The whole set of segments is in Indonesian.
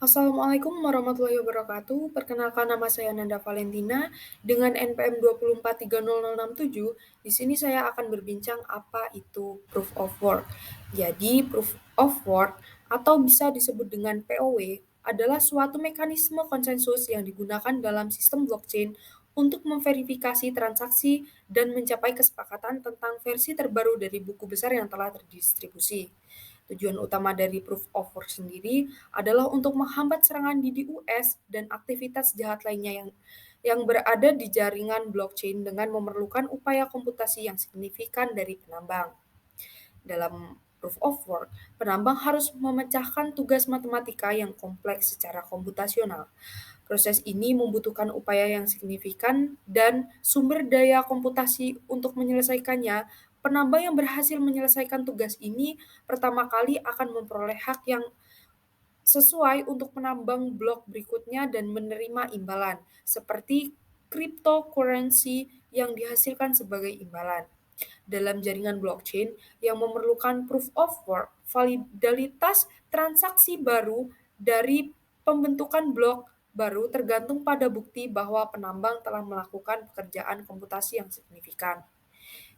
Assalamualaikum warahmatullahi wabarakatuh. Perkenalkan nama saya Nanda Valentina dengan NPM 2430067. Di sini saya akan berbincang apa itu proof of work. Jadi, proof of work atau bisa disebut dengan POW adalah suatu mekanisme konsensus yang digunakan dalam sistem blockchain untuk memverifikasi transaksi dan mencapai kesepakatan tentang versi terbaru dari buku besar yang telah terdistribusi. Tujuan utama dari proof of work sendiri adalah untuk menghambat serangan DDoS dan aktivitas jahat lainnya yang berada di jaringan blockchain dengan memerlukan upaya komputasi yang signifikan dari penambang. Dalam proof of work, penambang harus memecahkan tugas matematika yang kompleks secara komputasional. Proses ini membutuhkan upaya yang signifikan dan sumber daya komputasi untuk menyelesaikannya. Penambang yang berhasil menyelesaikan tugas ini pertama kali akan memperoleh hak yang sesuai untuk menambang blok berikutnya dan menerima imbalan, seperti cryptocurrency yang dihasilkan sebagai imbalan. Dalam jaringan blockchain yang memerlukan proof of work, validitas transaksi baru dari pembentukan blok baru tergantung pada bukti bahwa penambang telah melakukan pekerjaan komputasi yang signifikan.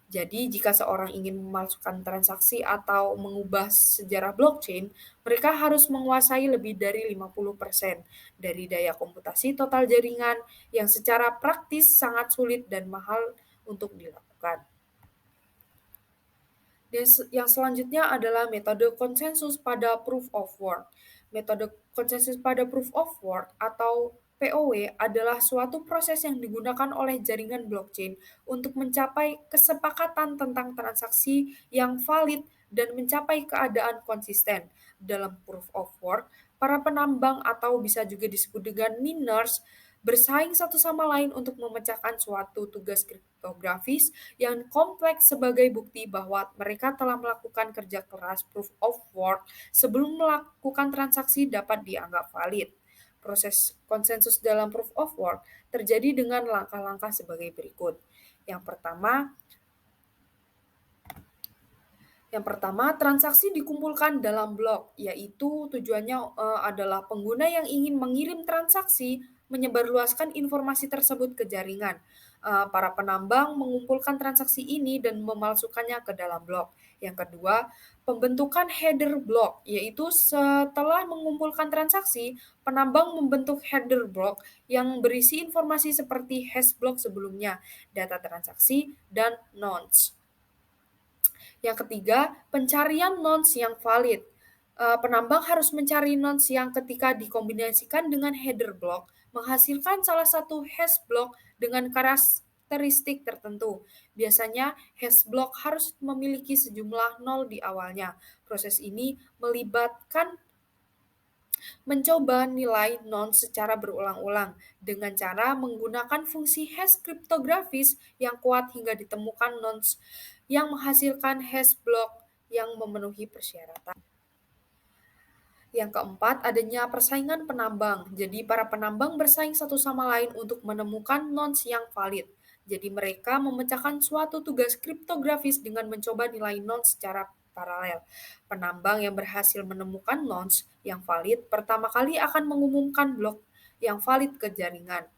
Jadi, jika seorang ingin memalsukan transaksi atau mengubah sejarah blockchain, mereka harus menguasai lebih dari 50% dari daya komputasi total jaringan yang secara praktis sangat sulit dan mahal untuk dilakukan. Dan yang selanjutnya adalah metode konsensus pada proof of work. Metode konsensus pada proof of work atau POW adalah suatu proses yang digunakan oleh jaringan blockchain untuk mencapai kesepakatan tentang transaksi yang valid dan mencapai keadaan konsisten. Dalam proof of work, para penambang atau bisa juga disebut dengan miners bersaing satu sama lain untuk memecahkan suatu tugas kriptografis yang kompleks sebagai bukti bahwa mereka telah melakukan kerja keras proof of work sebelum melakukan transaksi dapat dianggap valid. Proses konsensus dalam proof of work terjadi dengan langkah-langkah sebagai berikut. Yang pertama, transaksi dikumpulkan dalam blok, yaitu tujuannya adalah pengguna yang ingin mengirim transaksi menyebarluaskan informasi tersebut ke jaringan. Para penambang mengumpulkan transaksi ini dan memalsukannya ke dalam blok. Yang kedua, pembentukan header block, yaitu setelah mengumpulkan transaksi, penambang membentuk header block yang berisi informasi seperti hash block sebelumnya, data transaksi, dan nonce. Yang ketiga, pencarian nonce yang valid. Penambang harus mencari nonce yang ketika dikombinasikan dengan header block menghasilkan salah satu hash block dengan karakteristik tertentu. Biasanya hash block harus memiliki sejumlah nol di awalnya. Proses ini melibatkan mencoba nilai nonce secara berulang-ulang dengan cara menggunakan fungsi hash kriptografis yang kuat hingga ditemukan nonce yang menghasilkan hash block yang memenuhi persyaratan. Yang keempat, adanya persaingan penambang. Jadi para penambang bersaing satu sama lain untuk menemukan nonce yang valid. Jadi mereka memecahkan suatu tugas kriptografis dengan mencoba nilai nonce secara paralel. Penambang yang berhasil menemukan nonce yang valid pertama kali akan mengumumkan blok yang valid ke jaringan.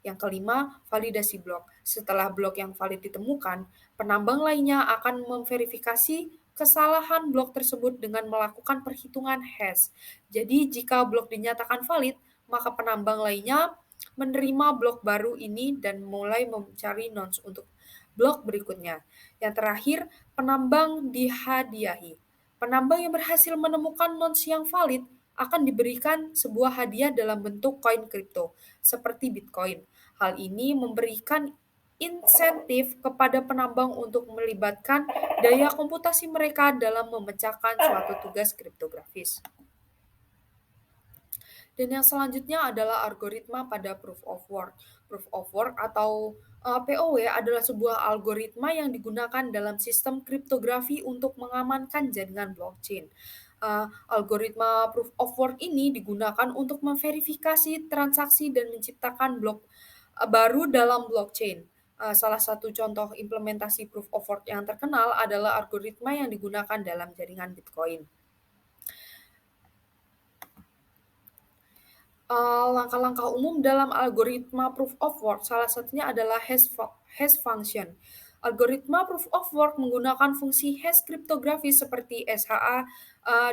Yang kelima, validasi blok. Setelah blok yang valid ditemukan, penambang lainnya akan memverifikasi kesalahan blok tersebut dengan melakukan perhitungan hash. Jadi, jika blok dinyatakan valid, maka penambang lainnya menerima blok baru ini dan mulai mencari nonce untuk blok berikutnya. Yang terakhir, penambang dihadiahi. Penambang yang berhasil menemukan nonce yang valid akan diberikan sebuah hadiah dalam bentuk koin kripto, seperti Bitcoin. Hal ini memberikan insentif kepada penambang untuk melibatkan daya komputasi mereka dalam memecahkan suatu tugas kriptografis. Dan yang selanjutnya adalah algoritma pada proof of work. Proof of work atau POW adalah sebuah algoritma yang digunakan dalam sistem kriptografi untuk mengamankan jaringan blockchain. Algoritma proof of work ini digunakan untuk memverifikasi transaksi dan menciptakan blok baru dalam blockchain. Salah satu contoh implementasi proof of work yang terkenal adalah algoritma yang digunakan dalam jaringan Bitcoin. Langkah-langkah umum dalam algoritma proof of work salah satunya adalah hash function. Algoritma proof of work menggunakan fungsi hash kriptografis seperti SHA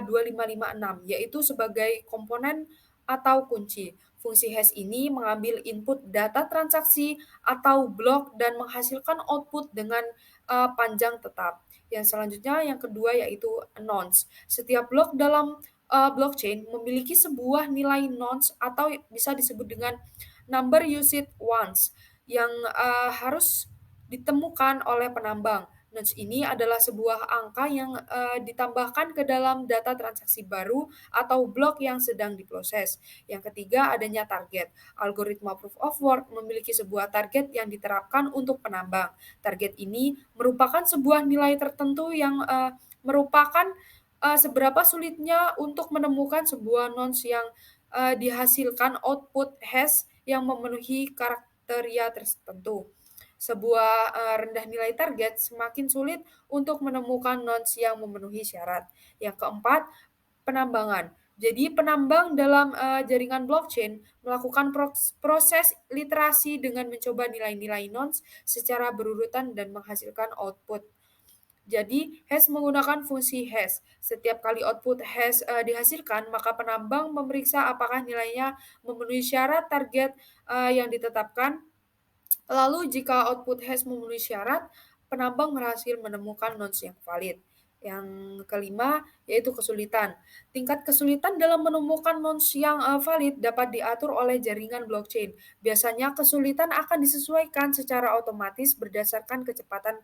2556, yaitu sebagai komponen atau kunci. Fungsi hash ini mengambil input data transaksi atau blok dan menghasilkan output dengan panjang tetap. Yang selanjutnya, yang kedua yaitu nonce. Setiap blok dalam blockchain memiliki sebuah nilai nonce atau bisa disebut dengan number used once yang harus ditemukan oleh penambang. Nonce ini adalah sebuah angka yang ditambahkan ke dalam data transaksi baru atau blok yang sedang diproses. Yang ketiga, adanya target. Algoritma proof of work memiliki sebuah target yang diterapkan untuk penambang. Target ini merupakan sebuah nilai tertentu yang merupakan seberapa sulitnya untuk menemukan sebuah nonce yang dihasilkan output hash yang memenuhi kriteria tertentu. Sebuah rendah nilai target semakin sulit untuk menemukan nonce yang memenuhi syarat. Yang keempat, penambangan. Jadi penambang dalam jaringan blockchain melakukan proses literasi dengan mencoba nilai-nilai nonce secara berurutan dan menghasilkan output. Jadi, hash menggunakan fungsi hash. Setiap kali output hash dihasilkan, maka penambang memeriksa apakah nilainya memenuhi syarat target yang ditetapkan. Lalu, jika output hash memenuhi syarat, penambang berhasil menemukan nonce yang valid. Yang kelima, yaitu kesulitan. Tingkat kesulitan dalam menemukan nonce yang valid dapat diatur oleh jaringan blockchain. Biasanya kesulitan akan disesuaikan secara otomatis berdasarkan kecepatan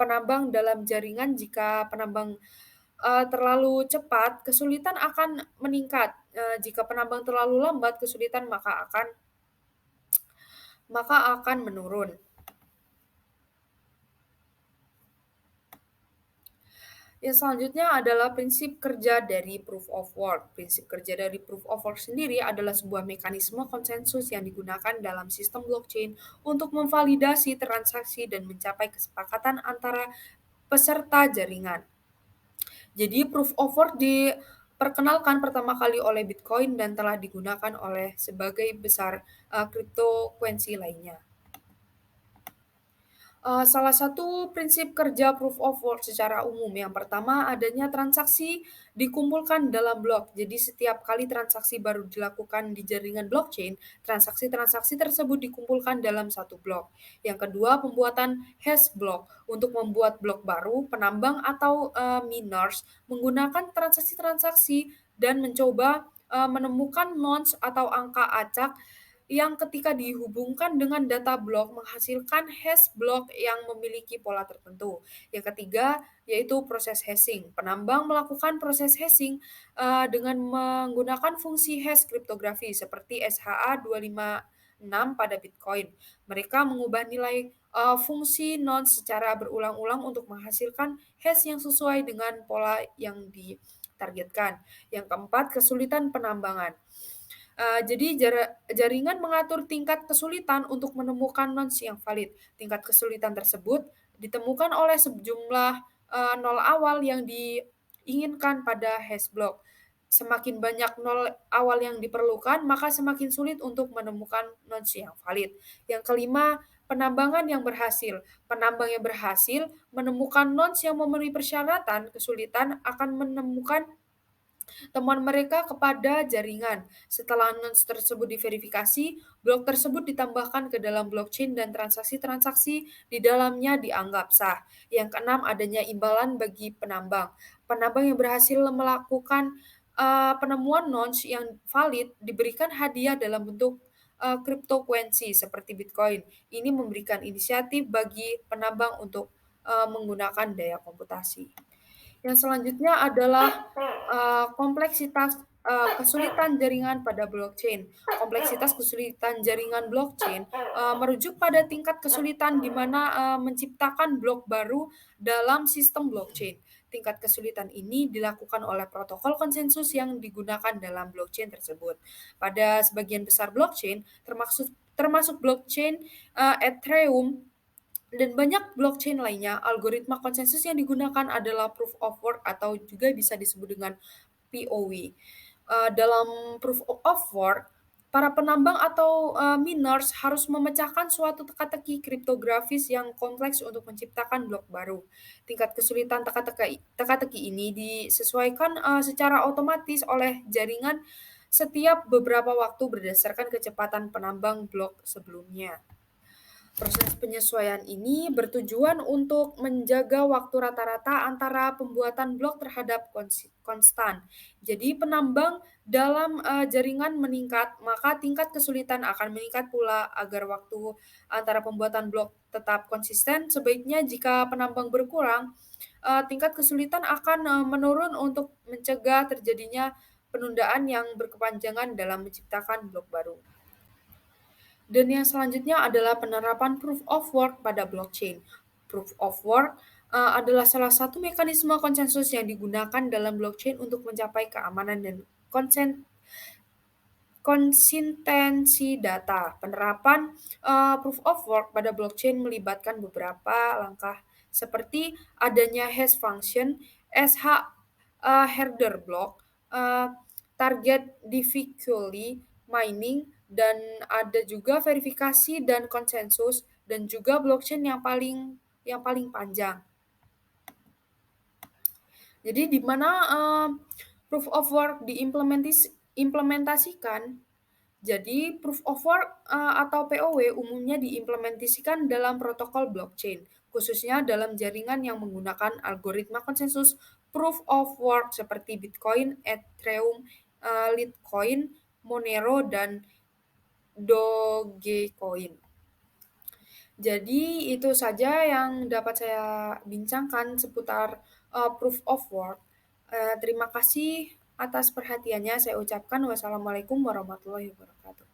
penambang dalam jaringan. Jika penambang terlalu cepat, kesulitan akan meningkat. Jika penambang terlalu lambat, kesulitan maka akan menurun. Yang selanjutnya adalah prinsip kerja dari proof of work. Prinsip kerja dari proof of work sendiri adalah sebuah mekanisme konsensus yang digunakan dalam sistem blockchain untuk memvalidasi transaksi dan mencapai kesepakatan antara peserta jaringan. Jadi proof of work diperkenalkan pertama kali oleh Bitcoin dan telah digunakan oleh sebagai besar cryptocurrency lainnya. Salah satu prinsip kerja proof of work secara umum, yang pertama adanya transaksi dikumpulkan dalam blok. Jadi setiap kali transaksi baru dilakukan di jaringan blockchain, transaksi-transaksi tersebut dikumpulkan dalam satu blok. Yang kedua, pembuatan hash block. Untuk membuat blok baru, penambang atau miners menggunakan transaksi-transaksi dan mencoba menemukan nonce atau angka acak yang ketika dihubungkan dengan data blok menghasilkan hash blok yang memiliki pola tertentu. Yang ketiga yaitu proses hashing. Penambang melakukan proses hashing dengan menggunakan fungsi hash kriptografi seperti SHA 256 pada Bitcoin. Mereka mengubah nilai fungsi nonce secara berulang-ulang untuk menghasilkan hash yang sesuai dengan pola yang ditargetkan. Yang keempat, kesulitan penambangan. Jadi jaringan mengatur tingkat kesulitan untuk menemukan nonce yang valid. Tingkat kesulitan tersebut ditemukan oleh sejumlah nol awal yang diinginkan pada hash block. Semakin banyak nol awal yang diperlukan, maka semakin sulit untuk menemukan nonce yang valid. Yang kelima, penambangan yang berhasil. Penambang yang berhasil menemukan nonce yang memenuhi persyaratan kesulitan akan menemukan temuan mereka kepada jaringan. Setelah nonce tersebut diverifikasi, blok tersebut ditambahkan ke dalam blockchain dan transaksi-transaksi di dalamnya dianggap sah. Yang keenam, adanya imbalan bagi penambang. Penambang yang berhasil melakukan penemuan nonce yang valid diberikan hadiah dalam bentuk cryptocurrency seperti Bitcoin. Ini memberikan inisiatif bagi penambang untuk menggunakan daya komputasi. Yang selanjutnya adalah kompleksitas kesulitan jaringan pada blockchain. Kompleksitas kesulitan jaringan blockchain merujuk pada tingkat kesulitan di mana menciptakan blok baru dalam sistem blockchain. Tingkat kesulitan ini dilakukan oleh protokol konsensus yang digunakan dalam blockchain tersebut. Pada sebagian besar blockchain, termasuk blockchain Ethereum, dan banyak blockchain lainnya, algoritma konsensus yang digunakan adalah proof of work atau juga bisa disebut dengan POW. Dalam proof of work, para penambang atau miners harus memecahkan suatu teka-teki kriptografis yang kompleks untuk menciptakan blok baru. Tingkat kesulitan teka-teki ini disesuaikan secara otomatis oleh jaringan setiap beberapa waktu berdasarkan kecepatan penambang blok sebelumnya. Proses penyesuaian ini bertujuan untuk menjaga waktu rata-rata antara pembuatan blok terhadap konstan. Jadi penambang dalam jaringan meningkat, maka tingkat kesulitan akan meningkat pula. Agar waktu antara pembuatan blok tetap konsisten, sebaiknya jika penambang berkurang, tingkat kesulitan akan menurun untuk mencegah terjadinya penundaan yang berkepanjangan dalam menciptakan blok baru. Dan yang selanjutnya adalah penerapan proof of work pada blockchain. Proof of work adalah salah satu mekanisme konsensus yang digunakan dalam blockchain untuk mencapai keamanan dan konsistensi data. Penerapan proof of work pada blockchain melibatkan beberapa langkah seperti adanya hash function, SH header block, target difficulty mining, dan ada juga verifikasi dan konsensus, dan juga blockchain yang paling panjang. Jadi di mana proof of work diimplementasikan. Jadi proof of work atau POW umumnya diimplementasikan dalam protokol blockchain, khususnya dalam jaringan yang menggunakan algoritma konsensus proof of work seperti Bitcoin, Ethereum, Litecoin, Monero, dan Dogecoin. Jadi itu saja yang dapat saya bincangkan seputar proof of work. Terima kasih atas perhatiannya. Saya ucapkan wassalamualaikum warahmatullahi wabarakatuh.